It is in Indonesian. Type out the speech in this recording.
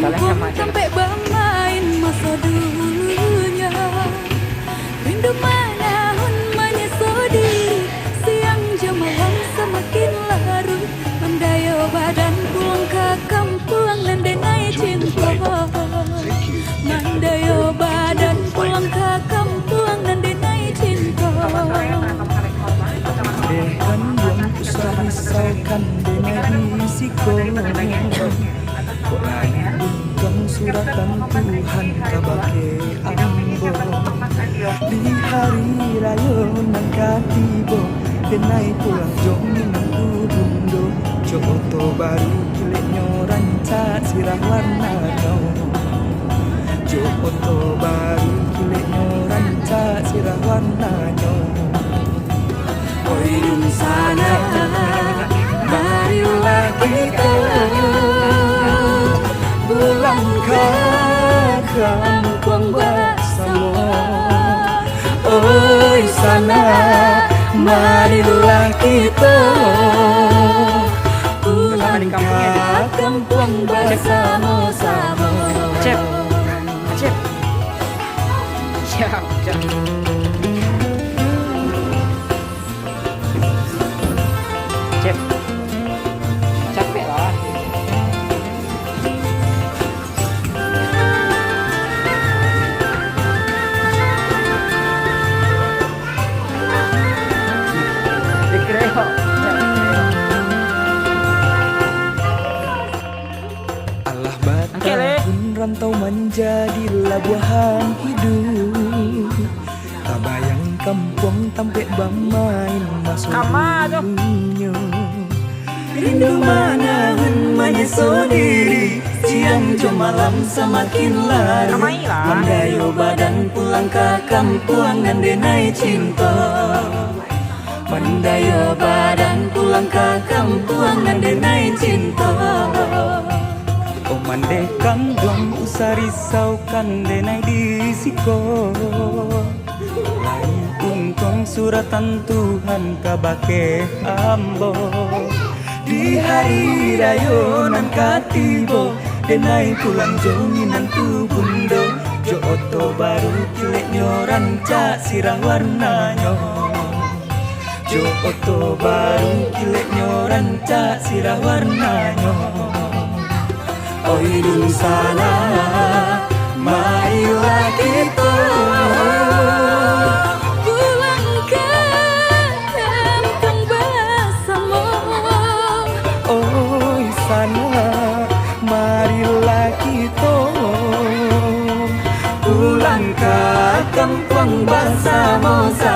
kampung sampai bermain masa dulunya. Rindu menahun menyusudi, siang jam malam semakin larut. Mendayo badan pulang ke kampung dan denai cinta. Mendayo badan pulang ke kampung dan denai cinta. Dekan yang usah risaukan denai risiko. Kok lagi bungkam suratan Tuhan kabake ambo. Di hari raya nang katibo denai pulang jong nang bundo. Joto baru kileknya rancak sirah warna kau. Joto baru kileknya rancak sirah warna kau. Oi dun sana, marilah kita pulang ke kampung bersama. Oi sana, marilah kita pulang ke kampung bersama-sama. Cep, cep, siap, siap. Cep, capek lah. Dikreo. Allah batahun rantau menjadilah buahan hidup. Tak bayang kampung tampek bermain masuk dunia. Rindu manahun menyusudi, siang jam malam semakin larut. Mendayo badan pulang ke kampung dan denai cinta. Mendayo badan pulang ke kampung dan denai cinta. Oh mandekan dong usah risaukan denai disiko. Lain ungkong suratan Tuhan kabake ambo. Di hari raya nan katibo denai pulang jonginan tu bundo. Joto baru kileknya rancak sirah warnanya. Joto baru kileknya rancak sirah warnanya. Oi dun sana, marilah kita Pulang ke kampung bersama. oi sana, marilah kita pulang ke kampung bersama-sama.